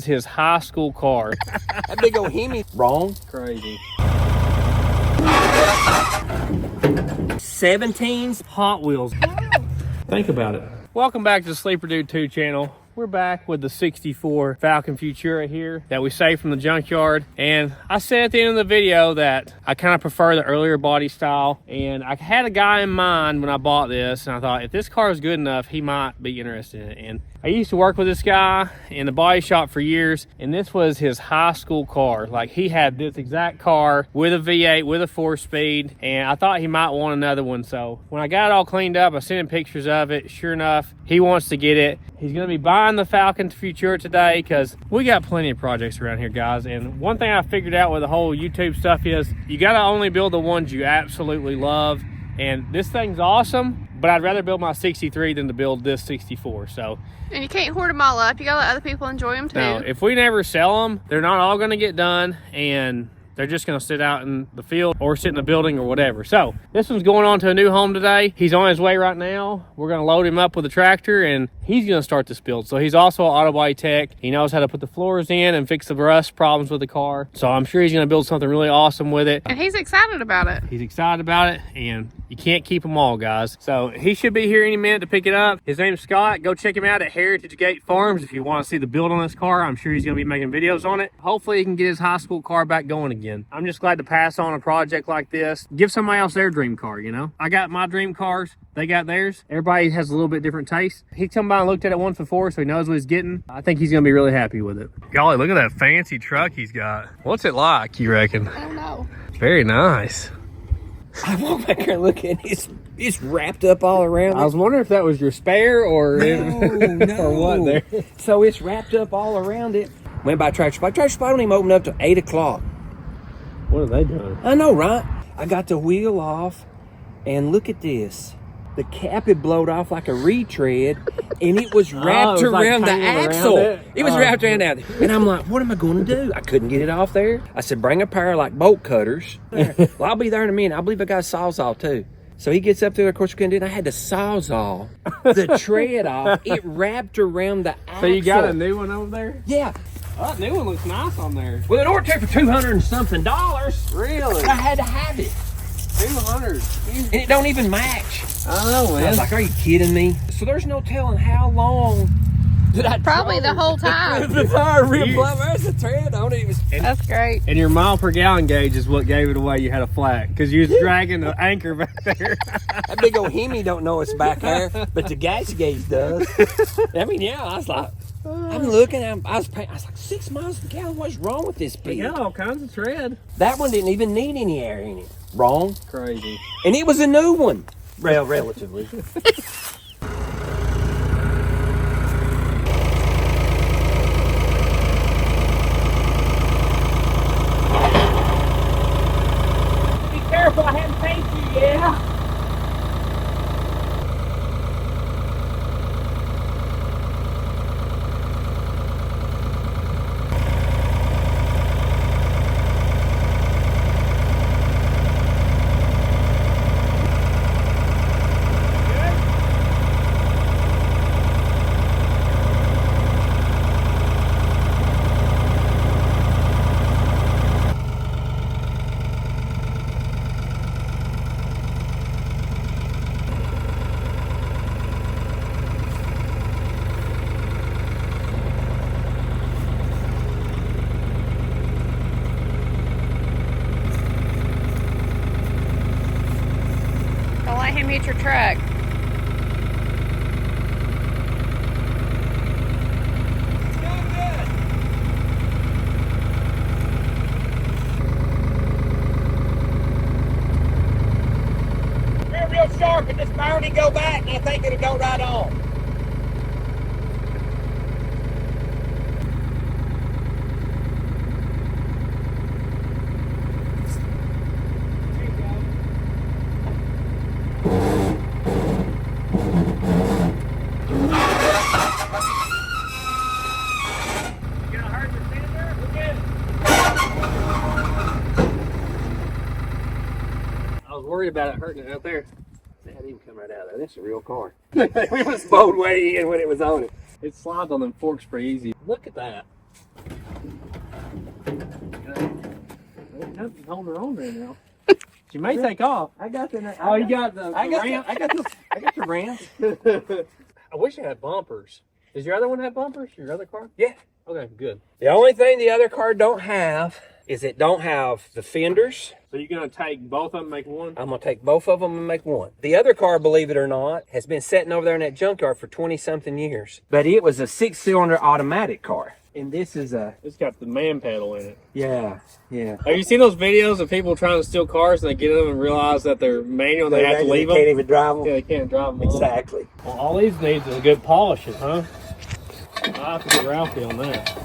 His high school car. That big old Hemi. Wrong. Crazy. 17s Hot Wheels. Think about it. Welcome back to the Sleeper Dude 2 channel. We're back with the 64 Falcon Futura here that we saved from the junkyard. And I said at the end of the video that I kind of prefer the earlier body style. And I had a guy in mind when I bought this, and I thought if this car is good enough, he might be interested in it. And I used to work with this guy in the body shop for years, and this was his high school car. Like, he had this exact car with a V8, with a 4-speed, and I thought he might want another one. So when I got it all cleaned up, I sent him pictures of it. Sure enough, he wants to get it. He's gonna be buying the Falcon Futura today because we got plenty of projects around here, guys. And one thing I figured out with the whole YouTube stuff is you gotta only build the ones you absolutely love. And this thing's awesome, but I'd rather build my 63 than to build this 64. So, and you can't hoard them all up. You gotta let other people enjoy them too. now, if we never sell them, they're not all gonna get done, and they're just gonna sit out in the field or sit in the building or whatever. So this one's going on to a new home today. He's on his way right now. We're gonna load him up with a tractor, and he's gonna start this build. So he's also an auto body tech. He knows how to put the floors in and fix the rust problems with the car. So I'm sure he's gonna build something really awesome with it. And he's excited about it. He's excited about it, and you can't keep them all, guys. So he should be here any minute to pick it up. His name's Scott. Go check him out at Heritage Gate Farms if you want to see the build on this car. I'm sure he's going to be making videos on it. Hopefully he can get his high school car back going again. I'm just glad to pass on a project like this. Give somebody else their dream car, you know? I got my dream cars. They got theirs. Everybody has a little bit different taste. He come by and looked at it once before, so he knows what he's getting. I think he's going to be really happy with it. Golly, look at that fancy truck he's got. What's it like, you reckon? I don't know. Very nice. I walk back here and look at it. It's wrapped up all around. I was wondering if that was your spare or no. or what there. So it's wrapped up all around it. Went by Tractor Supply. Tractor Supply don't even open up till 8 o'clock. What are they doing? I know, right? I got the wheel off, and look at this. The cap had blowed off like a retread, and it was wrapped around the axle. It was wrapped around that. And I'm like, what am I going to do? I couldn't get it off there. I said, bring a pair of like bolt cutters. Well, I'll be there in a minute. I believe I got a sawzall too. So he gets up there. Of course, we couldn't do it. I had to sawzall the tread off. It wrapped around the axle. So you got a new one over there? Yeah. Oh, that new one looks nice on there. Well, it ordered for $200 and something. Really? I had to have it. 200. And it don't even match. I know, man. I was like, are you kidding me? So there's no telling how long did I Probably the whole time. the tire rim blow. Where's the tread on it? That's great. And your mile per gallon gauge is what gave it away. You had a flat because you was dragging the anchor back there. That big old Hemi don't know it's back there, but the gas gauge does. I mean, yeah, I was like, I'm looking at I was like 6 miles per gallon. What's wrong with this pig? You got all kinds of tread. That one didn't even need any air in it. Wrong. Crazy. And it was a new one. Well, relatively. Be careful, I haven't paid you yet. Don't let him hit your truck. Real sharp, and this barrel didn't go back, and I think it'll go right on. Worried about it hurting it out there. That didn't come right out of there. That's a real car. We was bowled way in when it was on it. It slides on them forks pretty easy. Look at that. Hold her on there now. She may take off. I got the. Oh, you got the ramp? I got the ramp. I wish it had bumpers. Does your other one have bumpers? Your other car? Yeah. Okay, good. The only thing the other car don't have is it don't have the fenders. So you're gonna take both of them, and make one? I'm gonna take both of them and make one. The other car, believe it or not, has been sitting over there in that junkyard for 20-something years. But it was a 6-cylinder automatic car. And this is a... It's got the man pedal in it. Yeah. Have you seen those videos of people trying to steal cars and they get in them and realize that they're manual and they have to leave them? They can't even drive them. Yeah, they can't drive them. Exactly. Well, all these needs is a good polishing, huh? I'll have to get Ralphie on that.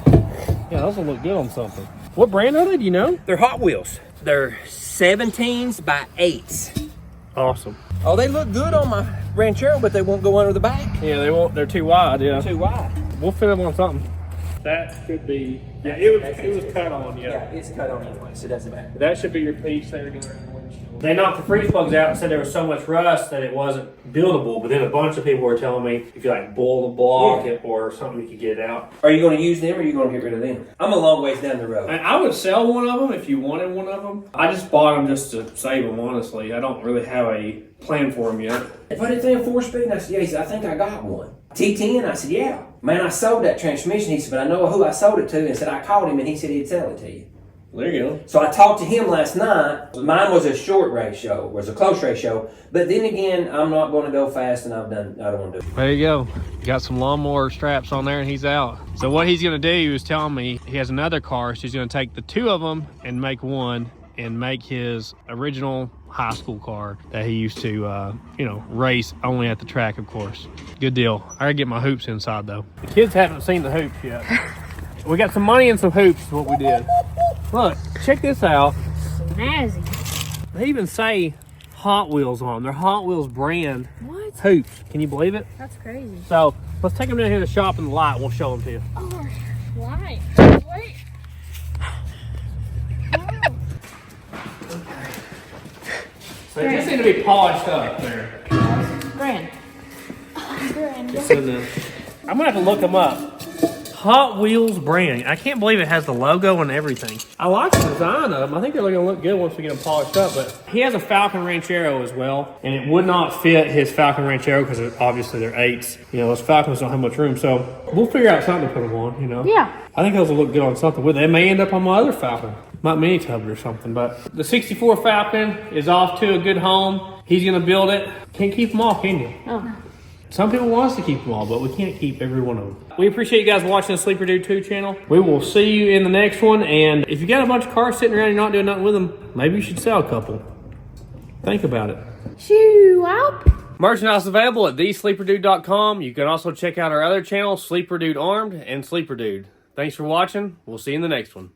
Yeah, those will look good on something. What brand are they? Do you know? They're Hot Wheels. They're 17s by 8s. Awesome. Oh, they look good on my Ranchero, but they won't go under the back. Yeah, they won't. They're too wide. Yeah. Too wide. We'll fit them on something. That could be. Yeah, it was cut on. Yeah, it's cut on anyway, so it doesn't matter. That should be your piece there. They knocked the freeze plugs out and said there was so much rust that it wasn't buildable. But then a bunch of people were telling me if you like boil the block or something, you could get it out. Are you going to use them or are you going to get rid of them? I'm a long ways down the road. And I would sell one of them if you wanted one of them. I just bought them just to save them, honestly. I don't really have a plan for them yet. If I didn't think 4-speed, and I said, yeah, he said, I think I got one. T10, I said, yeah. Man, I sold that transmission. He said, but I know who I sold it to. And said, I called him and he said he'd sell it to you. There you go. So I talked to him last night. Mine was a short ratio, was a close ratio. But then again, I'm not going to go fast and I don't want to do it. There you go. Got some lawnmower straps on there and he's out. So what he's going to do, he was telling me, he has another car. So he's going to take the two of them and make one and make his original high school car that he used to, race only at the track, of course. Good deal. I gotta get my hoops inside though. The kids haven't seen the hoops yet. We got some money and some hoops is what we did. Look, check this out. Snazzy. They even say Hot Wheels on them. They're Hot Wheels brand What? hoops. Can you believe it? That's crazy. So let's take them down here to the shop in the light. We'll show them to you. Oh, why? Wait. So they just need to be polished up there. Grand. I'm gonna have to look them up. Hot Wheels brand. I can't believe it has the logo and everything. I like the design of them. I think they're gonna look good once we get them polished up, but he has a Falcon Ranchero as well, and it would not fit his Falcon Ranchero because obviously they're 8s. Those Falcons don't have much room, so we'll figure out something to put them on, Yeah. I think those will look good on something. They may end up on my other Falcon. Might mini tub it or something, but the 64 Falcon is off to a good home. He's gonna build it. Can't keep them all, can you? Oh. Some people want us to keep them all, but we can't keep every one of them. We appreciate you guys watching the Sleeper Dude 2 channel. We will see you in the next one, and if you got a bunch of cars sitting around and you're not doing nothing with them, maybe you should sell a couple. Think about it. Shoo out. Merchandise available at thesleeperdude.com. You can also check out our other channels, Sleeper Dude Armed and Sleeper Dude. Thanks for watching. We'll see you in the next one.